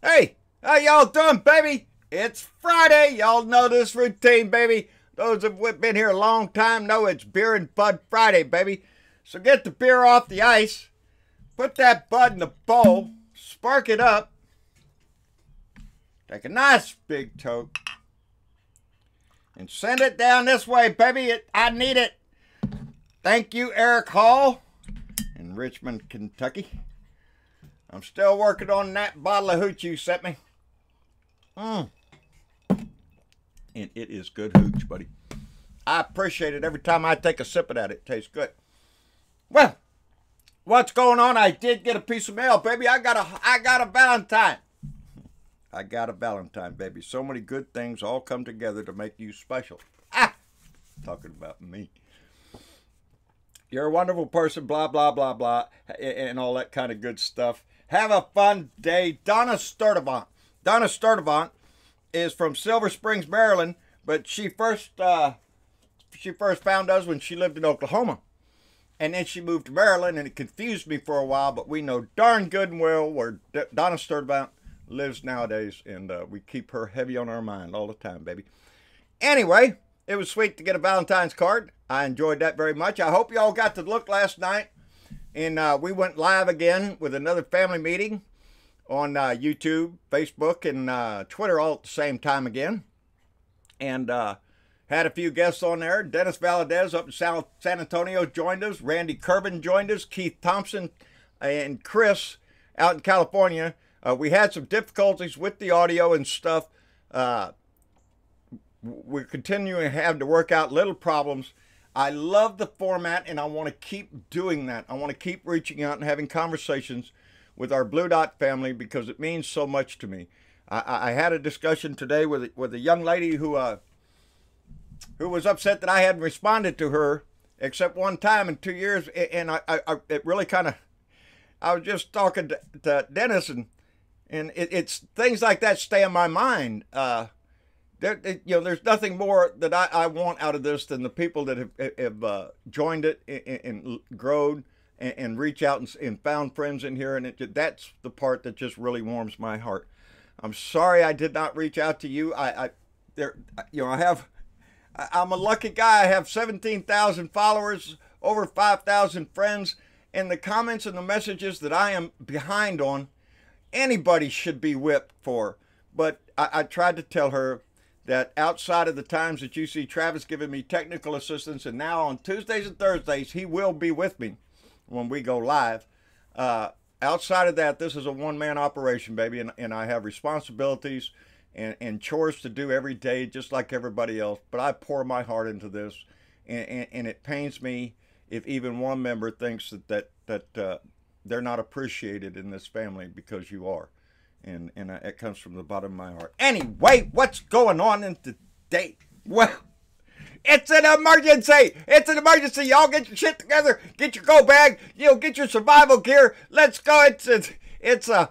Hey, how y'all doing, baby? It's Friday. Y'all know this routine, baby. Those who've been here a long time know it's Beer and Bud Friday, baby. So get the beer off the ice, put that bud in the bowl, spark it up, take a nice big toke, and send it down this way, baby. I need it. Thank you, Eric Hall in Richmond, Kentucky. I'm still working on that bottle of hooch you sent me. And it is good hooch, buddy. I appreciate it every time I take a sip of that. It tastes good. Well, what's going on? I did get a piece of mail, baby. I got a Valentine. I got a Valentine, baby. So many good things all come together to make you special. Talking about me. You're a wonderful person, blah, blah, blah, blah, and all that kind of good stuff. Have a fun day. Donna Sturdivant. Donna Sturdivant is from Silver Springs, Maryland, but she first found us when she lived in Oklahoma. And then she moved to Maryland, and it confused me for a while, but we know darn good and well where Donna Sturdivant lives nowadays, and we keep her heavy on our mind all the time, baby. Anyway, it was sweet to get a Valentine's card. I enjoyed that very much. I hope y'all got to look last night. And we went live again with another family meeting on YouTube, Facebook, and Twitter all at the same time again. And had a few guests on there. Dennis Valadez up in San Antonio joined us. Randy Kerbin joined us. Keith Thompson and Chris out in California. We had some difficulties with the audio and stuff. We're continuing to have to work out little problems. I love the format, and I want to keep doing that. I want to keep reaching out and having conversations with our Blue Dot family because it means so much to me. I had a discussion today with a young lady who was upset that I hadn't responded to her except one time in 2 years, and it really kind of, I was just talking to Dennis, and it's things like that stay in my mind. There's nothing more that I want out of this than the people that have joined it and grown and reach out and found friends in here, and that's the part that just really warms my heart. I'm sorry I did not reach out to you. I'm a lucky guy. I have 17,000 followers, over 5,000 friends, and the comments and the messages that I am behind on, anybody should be whipped for. But I tried to tell her that outside of the times that you see Travis giving me technical assistance, and now on Tuesdays and Thursdays, he will be with me when we go live. Outside of that, this is a one-man operation, baby, and I have responsibilities and chores to do every day, just like everybody else. But I pour my heart into this, and it pains me if even one member thinks that they're not appreciated in this family, because you are. And it comes from the bottom of my heart. Anyway, what's going on in today? Well, it's an emergency. It's an emergency. Y'all get your shit together. Get your go bag. Get your survival gear. Let's go. It's a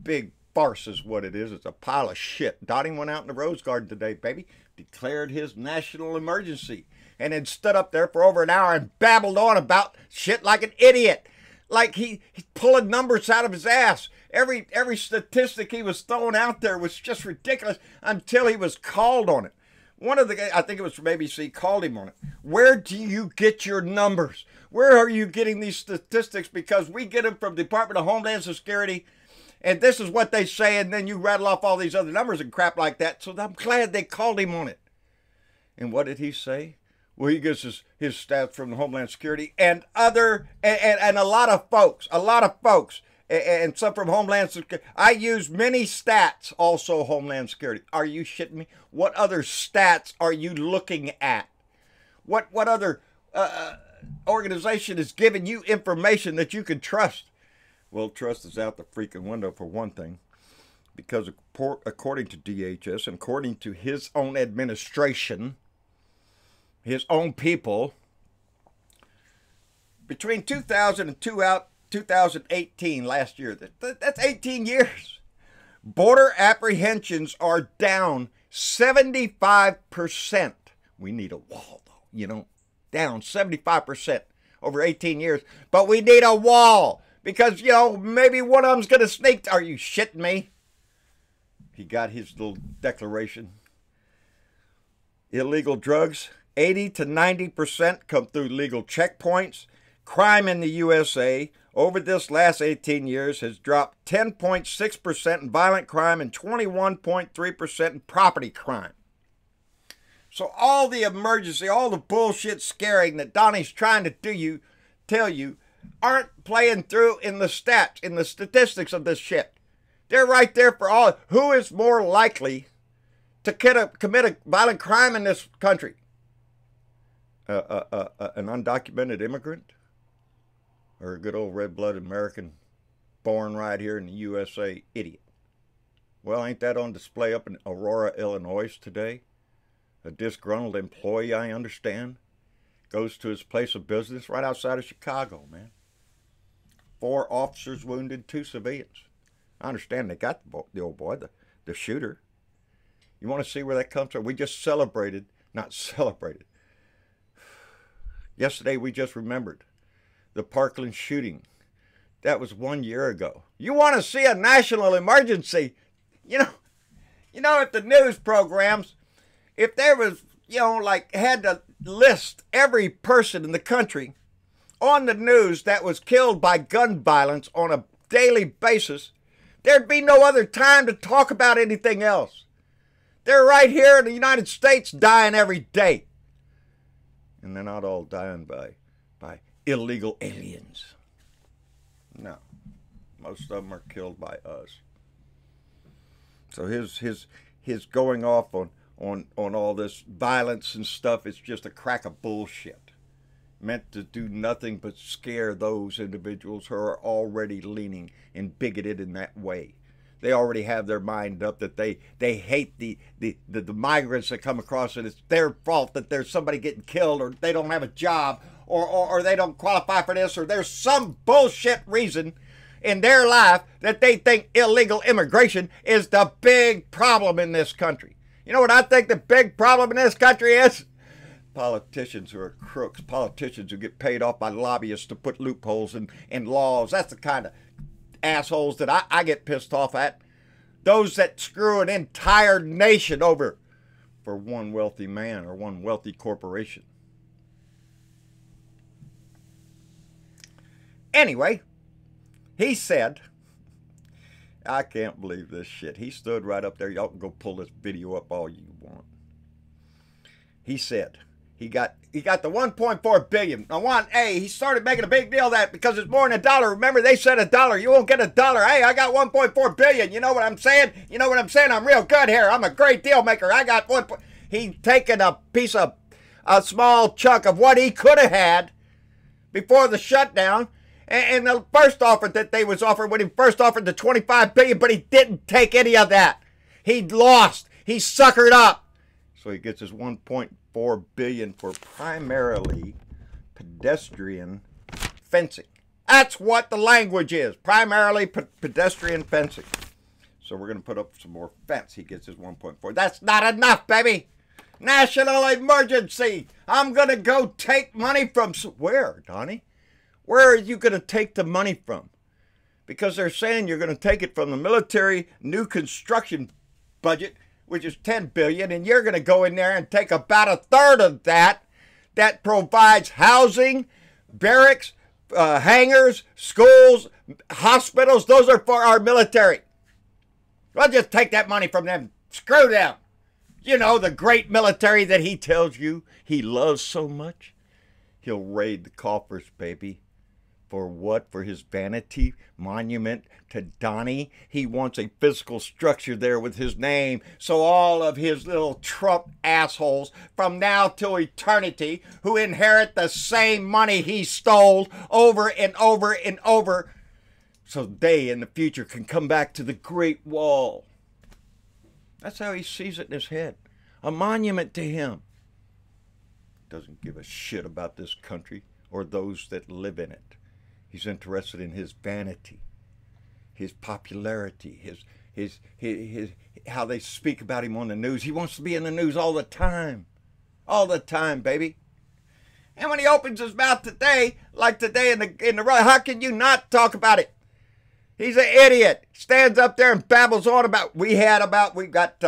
big farce is what it is. It's a pile of shit. Donnie went out in the Rose Garden today, baby. Declared his national emergency. And then stood up there for over an hour and babbled on about shit like an idiot. Like he's pulling numbers out of his ass. Every statistic he was throwing out there was just ridiculous until he was called on it. One of the guys, I think it was from ABC, called him on it. Where do you get your numbers? Where are you getting these statistics? Because we get them from the Department of Homeland Security, and this is what they say, and then you rattle off all these other numbers and crap like that. So I'm glad they called him on it. And what did he say? Well, he gets his stats from the Homeland Security and a lot of folks, and some from Homeland Security. I use many stats, also Homeland Security. Are you shitting me? What other stats are you looking at? What other organization is giving you information that you can trust? Well, trust is out the freaking window for one thing, because according to DHS and according to his own administration, his own people, between 2000 and 2018, last year, that's 18 years, border apprehensions are down 75%. We need a wall, though, down 75% over 18 years. But we need a wall because, maybe one of them's going to sneak. Are you shitting me? He got his little declaration. Illegal drugs, 80 to 90% come through legal checkpoints. Crime in the USA over this last 18 years has dropped 10.6% in violent crime and 21.3% in property crime. So all the emergency, all the bullshit scaring that Donnie's trying to tell you, aren't playing through in the stats, in the statistics of this shit. They're right there for all. Who is more likely to commit a violent crime in this country? An undocumented immigrant? Or a good old red-blooded American born right here in the USA idiot? Well, ain't that on display up in Aurora, Illinois today? A disgruntled employee, I understand, goes to his place of business right outside of Chicago, man. 4 officers wounded, 2 civilians. I understand they got the old boy, the shooter. You want to see where that comes from? We just celebrated, not celebrated. Yesterday we just remembered the Parkland shooting. That was 1 year ago. You want to see a national emergency? You know, if the news programs, if there was, like had to list every person in the country on the news that was killed by gun violence on a daily basis, there'd be no other time to talk about anything else. They're right here in the United States dying every day. And they're not all dying by illegal aliens. No. Most of them are killed by us. So his going off on all this violence and stuff is just a crack of bullshit. Meant to do nothing but scare those individuals who are already leaning and bigoted in that way. They already have their mind up that they hate the migrants that come across, and it's their fault that there's somebody getting killed, or they don't have a job, or they don't qualify for this, or there's some bullshit reason in their life that they think illegal immigration is the big problem in this country. You know what I think the big problem in this country is? Politicians who are crooks, politicians who get paid off by lobbyists to put loopholes in laws. That's the kind of assholes that I get pissed off at. Those that screw an entire nation over for one wealthy man or one wealthy corporation. Anyway, he said, I can't believe this shit. He stood right up there. Y'all can go pull this video up all you want. He said, he got the 1.4 billion. Now, he started making a big deal of that because it's more than $1. Remember, they said $1. You won't get $1. Hey, I got 1.4 billion. You know what I'm saying? You know what I'm saying? I'm real good here. I'm a great deal maker. I got one. He taken a small chunk of what he could have had before the shutdown, and the first offer that they was offered when he first offered the 25 billion, but he didn't take any of that. He lost. He suckered up. So he gets his 1.4 billion for primarily pedestrian fencing. That's what the language is. Primarily pedestrian fencing. So we're going to put up some more fence. He gets his 1.4. That's not enough, baby. National emergency. I'm going to go take money from where, Donnie? Where are you going to take the money from? Because they're saying you're going to take it from the military new construction budget, which is $10 billion, and you're going to go in there and take about a third of that provides housing, barracks, hangars, schools, hospitals. Those are for our military. We'll just take that money from them. Screw them. You know, the great military that he tells you he loves so much. He'll raid the coffers, baby. For what? For his vanity monument to Donnie? He wants a physical structure there with his name, so all of his little Trump assholes from now till eternity who inherit the same money he stole over and over and over, so they in the future can come back to the Great Wall. That's how he sees it in his head. A monument to him. Doesn't give a shit about this country or those that live in it. He's interested in his vanity, his popularity, his how they speak about him on the news. He wants to be in the news all the time. All the time, baby. And when he opens his mouth today, like today in the how can you not talk about it? He's an idiot. Stands up there and babbles on about we got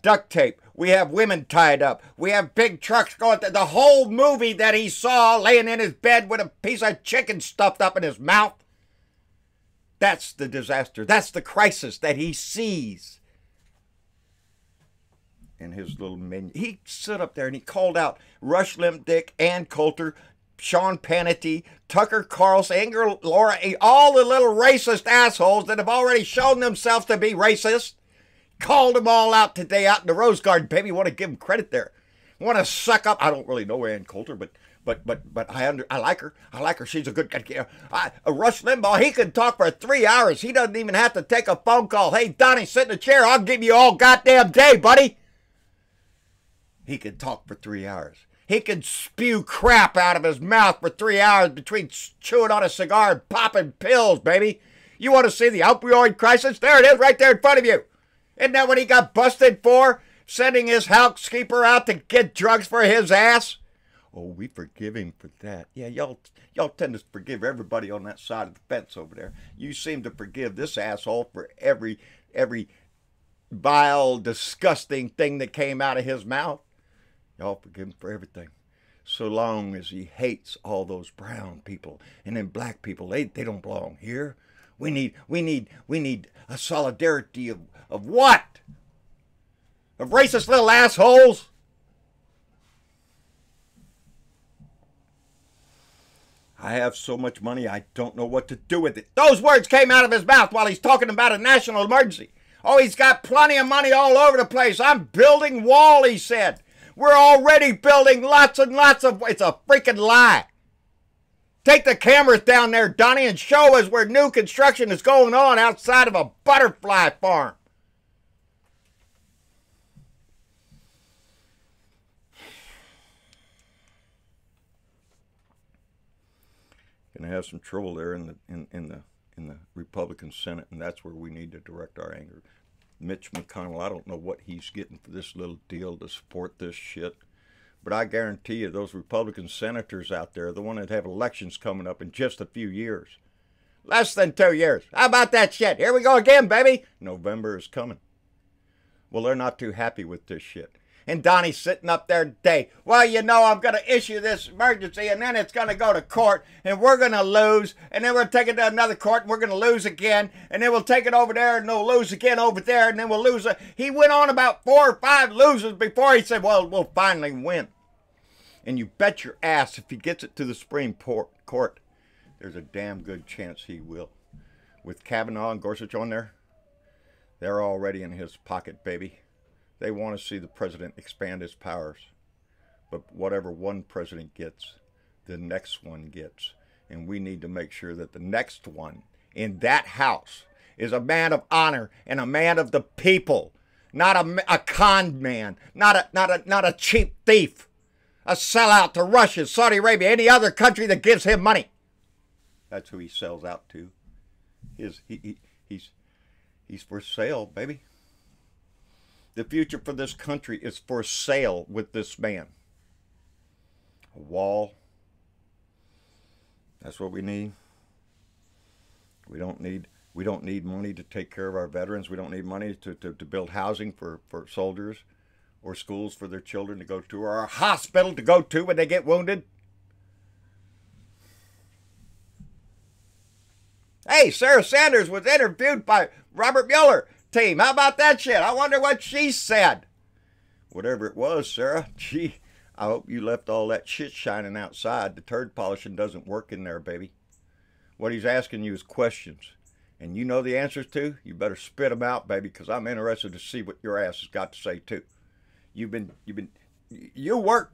duct tape. We have women tied up. We have big trucks going. The whole movie that he saw laying in his bed with a piece of chicken stuffed up in his mouth. That's the disaster. That's the crisis that he sees in his little menu. He stood up there and he called out Rush Limp-Dick, Ann Coulter, Sean Pannity, Tucker Carlson, Inger, Laura, all the little racist assholes that have already shown themselves to be racist. Called them all out today out in the Rose Garden, baby. Want to give them credit there. Want to suck up. I don't really know Ann Coulter, but I like her. I like her. She's a good guy. Rush Limbaugh, he can talk for 3 hours. He doesn't even have to take a phone call. Hey, Donnie, sit in the chair. I'll give you all goddamn day, buddy. He can talk for 3 hours. He can spew crap out of his mouth for 3 hours between chewing on a cigar and popping pills, baby. You want to see the opioid crisis? There it is right there in front of you. Isn't that what he got busted for? Sending his housekeeper out to get drugs for his ass? Oh, we forgive him for that. Yeah, y'all tend to forgive everybody on that side of the fence over there. You seem to forgive this asshole for every vile, disgusting thing that came out of his mouth. Y'all forgive him for everything. So long as he hates all those brown people and then black people, they don't belong here. We need a solidarity of what? Of racist little assholes? I have so much money, I don't know what to do with it. Those words came out of his mouth while he's talking about a national emergency. Oh, he's got plenty of money all over the place. I'm building wall, he said. We're already building lots and lots of... It's a freaking lie. Take the cameras down there, Donnie, and show us where new construction is going on outside of a butterfly farm. Going to have some trouble there in the Republican Senate, and that's where we need to direct our anger. Mitch McConnell, I don't know what he's getting for this little deal to support this shit. But I guarantee you those Republican senators out there, the one that have elections coming up in just a few years. Less than 2 years. How about that shit? Here we go again, baby. November is coming. Well, they're not too happy with this shit. And Donnie's sitting up there today. Well, you know, I'm going to issue this emergency, and then it's going to go to court, and we're going to lose, and then we'll take it to another court, and we're going to lose again, and then we'll take it over there, and they'll lose again over there, and then we'll lose. He went on about 4 or 5 loses before he said, well, we'll finally win. And you bet your ass if he gets it to the Supreme Court, there's a damn good chance he will. With Kavanaugh and Gorsuch on there, they're already in his pocket, baby. They want to see the president expand his powers. But whatever one president gets, the next one gets. And we need to make sure that the next one in that house is a man of honor and a man of the people. Not a con man. Not a cheap thief. A sellout to Russia, Saudi Arabia, any other country that gives him money. That's who he sells out to. He's for sale, baby. The future for this country is for sale with this man. A wall. That's what we need. We don't need money to take care of our veterans. We don't need money to build housing for soldiers, or schools for their children to go to, or a hospital to go to when they get wounded. Hey, Sarah Sanders was interviewed by Robert Mueller team. How about that shit? I wonder what she said. Whatever it was, Sarah, gee, I hope you left all that shit shining outside. The turd polishing doesn't work in there, baby. What he's asking you is questions. And you know the answers to? You better spit them out, baby, because I'm interested to see what your ass has got to say, too.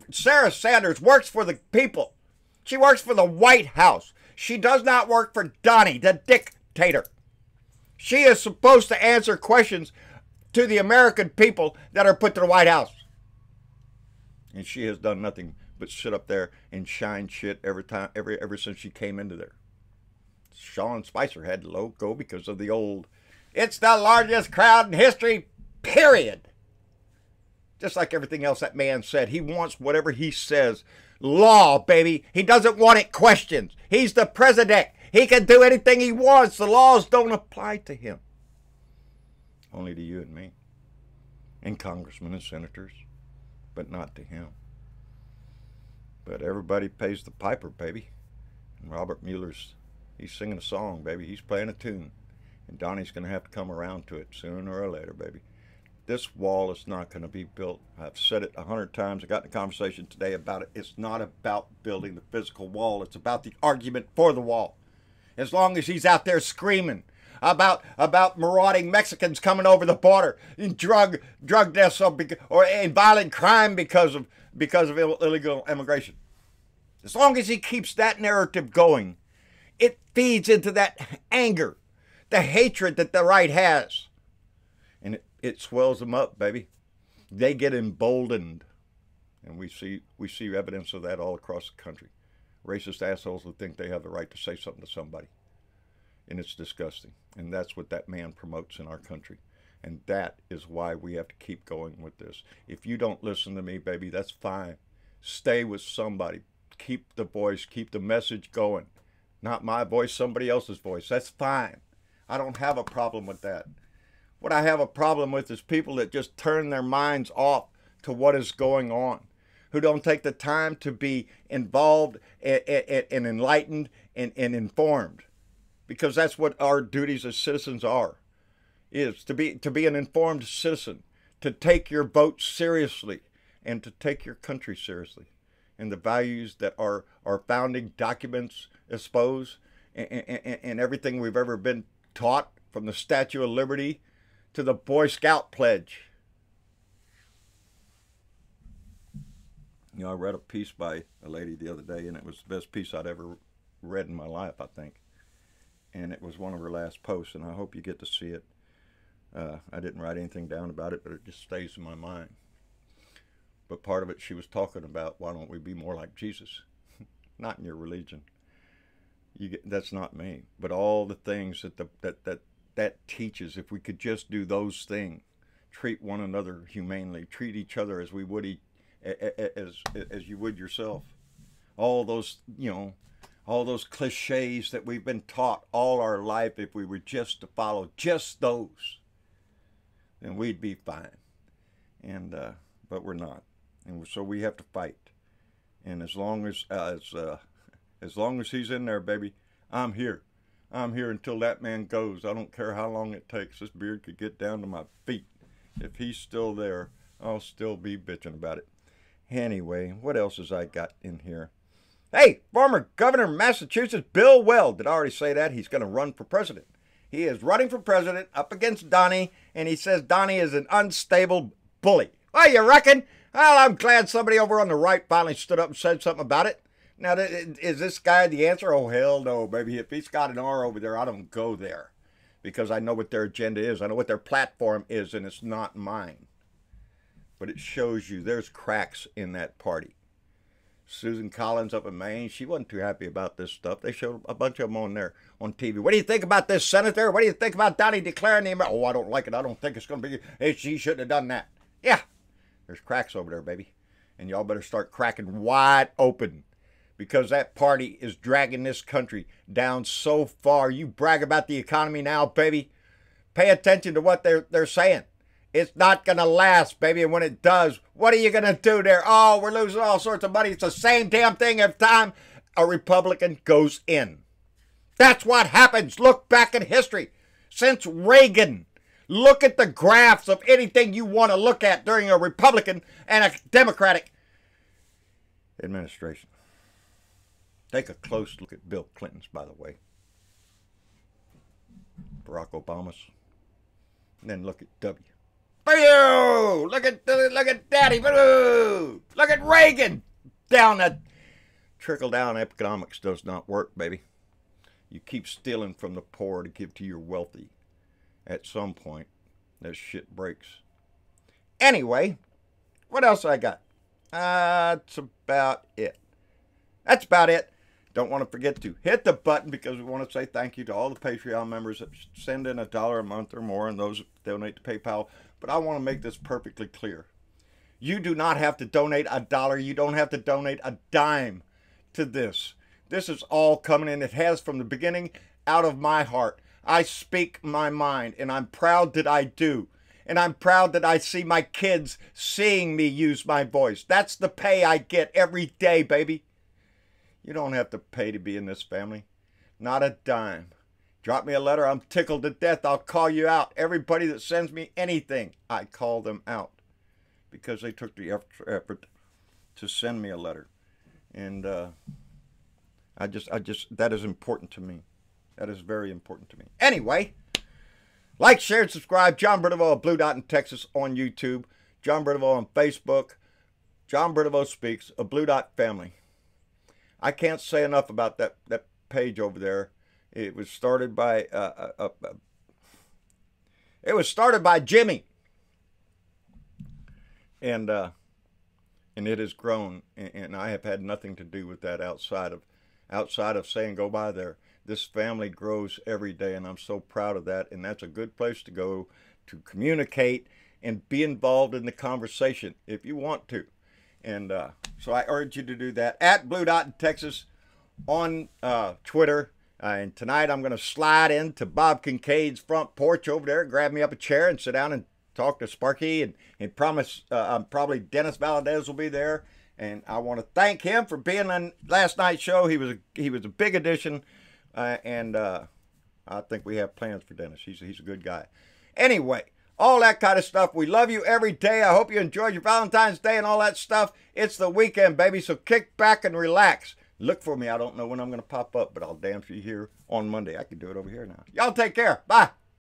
Sarah Sanders works for the people. She works for the White House. She does not work for Donnie, the dictator. She is supposed to answer questions to the American people that are put to the White House. And she has done nothing but sit up there and shine shit ever since she came into there. Sean Spicer had to go because of the old, it's the largest crowd in history, period. Just like everything else that man said. He wants whatever he says. Law, baby. He doesn't want it questioned. He's the president. He can do anything he wants. The laws don't apply to him. Only to you and me. And congressmen and senators. But not to him. But everybody pays the piper, baby. And Robert Mueller's, he's singing a song, baby. He's playing a tune. And Donnie's going to have to come around to it sooner or later, baby. This wall is not going to be built. I've said it 100 times. I got in a conversation today about it. It's not about building the physical wall. It's about the argument for the wall. As long as he's out there screaming about marauding Mexicans coming over the border, and drug deaths or and violent crime because of illegal immigration. As long as he keeps that narrative going, it feeds into that anger, the hatred that the right has. And it swells them up, baby. They get emboldened. And we see evidence of that all across the country. Racist assholes who think they have the right to say something to somebody. And it's disgusting. And that's what that man promotes in our country. And that is why we have to keep going with this. If you don't listen to me, baby, that's fine. Stay with somebody. Keep the voice. Keep the message going. Not my voice, somebody else's voice. That's fine. I don't have a problem with that. What I have a problem with is people that just turn their minds off to what is going on, who don't take the time to be involved and enlightened and informed, because that's what our duties as citizens are, is to be an informed citizen, to take your vote seriously and to take your country seriously, and the values that our founding documents expose and everything we've ever been taught, from the Statue of Liberty to the Boy Scout Pledge. You know, I read a piece by a lady the other day, and it was the best piece I'd ever read in my life, I think. And it was one of her last posts, and I hope you get to see it. I didn't write anything down about it, but it just stays in my mind. But part of it, she was talking about, why don't we be more like Jesus? Not in your religion. That's not me. But all the things that teaches, if we could just do those things, treat one another humanely, treat each other as we would as you would yourself. All those, all those cliches that we've been taught all our life, if we were just to follow just those, then we'd be fine. And but we're not, and so we have to fight. And as long as he's in there, baby, I'm here. I'm here until that man goes. I don't care how long it takes. This beard could get down to my feet. If he's still there, I'll still be bitching about it. Anyway, what else has I got in here? Hey, former governor of Massachusetts, Bill Weld. Did I already say that? He's going to run for president. He is running for president up against Donnie, and he says Donnie is an unstable bully. Well, you reckon? Well, I'm glad somebody over on the right finally stood up and said something about it. Now, is this guy the answer? Oh, hell no, baby. If he's got an R over there, I don't go there. Because I know what their agenda is. I know what their platform is, and it's not mine. But it shows you there's cracks in that party. Susan Collins up in Maine, she wasn't too happy about this stuff. They showed a bunch of them on there on TV. What do you think about this, Senator? What do you think about Donnie declaring the American? Oh, I don't like it. I don't think it's going to be. She shouldn't have done that. Yeah, there's cracks over there, baby. And y'all better start cracking wide open. Because that party is dragging this country down so far. You brag about the economy now, baby. Pay attention to what they're saying. It's not going to last, baby. And when it does, what are you going to do there? Oh, we're losing all sorts of money. It's the same damn thing every time a Republican goes in. That's what happens. Look back at history. Since Reagan, look at the graphs of anything you want to look at during a Republican and a Democratic administration. Take a close look at Bill Clinton's, by the way. Barack Obama's. And then look at W. Boo! Look at Daddy. Boo! Look at Reagan. Down that trickle-down economics does not work, baby. You keep stealing from the poor to give to your wealthy. At some point, that shit breaks. Anyway, what else I got? That's about it. That's about it. Don't want to forget to hit the button, because we want to say thank you to all the Patreon members that send in $1 a month or more, and those that donate to PayPal. But I want to make this perfectly clear. You do not have to donate $1. You don't have to donate a dime to this. This is all coming in. It has from the beginning out of my heart. I speak my mind, and I'm proud that I do. And I'm proud that I see my kids seeing me use my voice. That's the pay I get every day, baby. You don't have to pay to be in this family. Not a dime. Drop me a letter. I'm tickled to death. I'll call you out. Everybody that sends me anything, I call them out. Because they took the effort to send me a letter. And that is important to me. That is very important to me. Anyway, like, share, and subscribe. John Bernavo of Blue Dot in Texas on YouTube. John Bernavo on Facebook. John Bernavo Speaks, a Blue Dot family. I can't say enough about that page over there. It was started by Jimmy, and it has grown, and I have had nothing to do with that outside of saying go by there. This family grows every day, and I'm so proud of that. And that's a good place to go to communicate and be involved in the conversation if you want to. And so I urge you to do that at Blue Dot in Texas on Twitter. And tonight I'm going to slide into Bob Kincaid's front porch over there, grab me up a chair and sit down and talk to Sparky, and promise probably Dennis Valadez will be there. And I want to thank him for being on last night's show. He was a big addition, and I think we have plans for Dennis. He's a good guy. Anyway, all that kind of stuff. We love you every day. I hope you enjoyed your Valentine's Day and all that stuff. It's the weekend, baby, so kick back and relax. Look for me. I don't know when I'm going to pop up, but I'll damn sure you here on Monday. I can do it over here now. Y'all take care. Bye.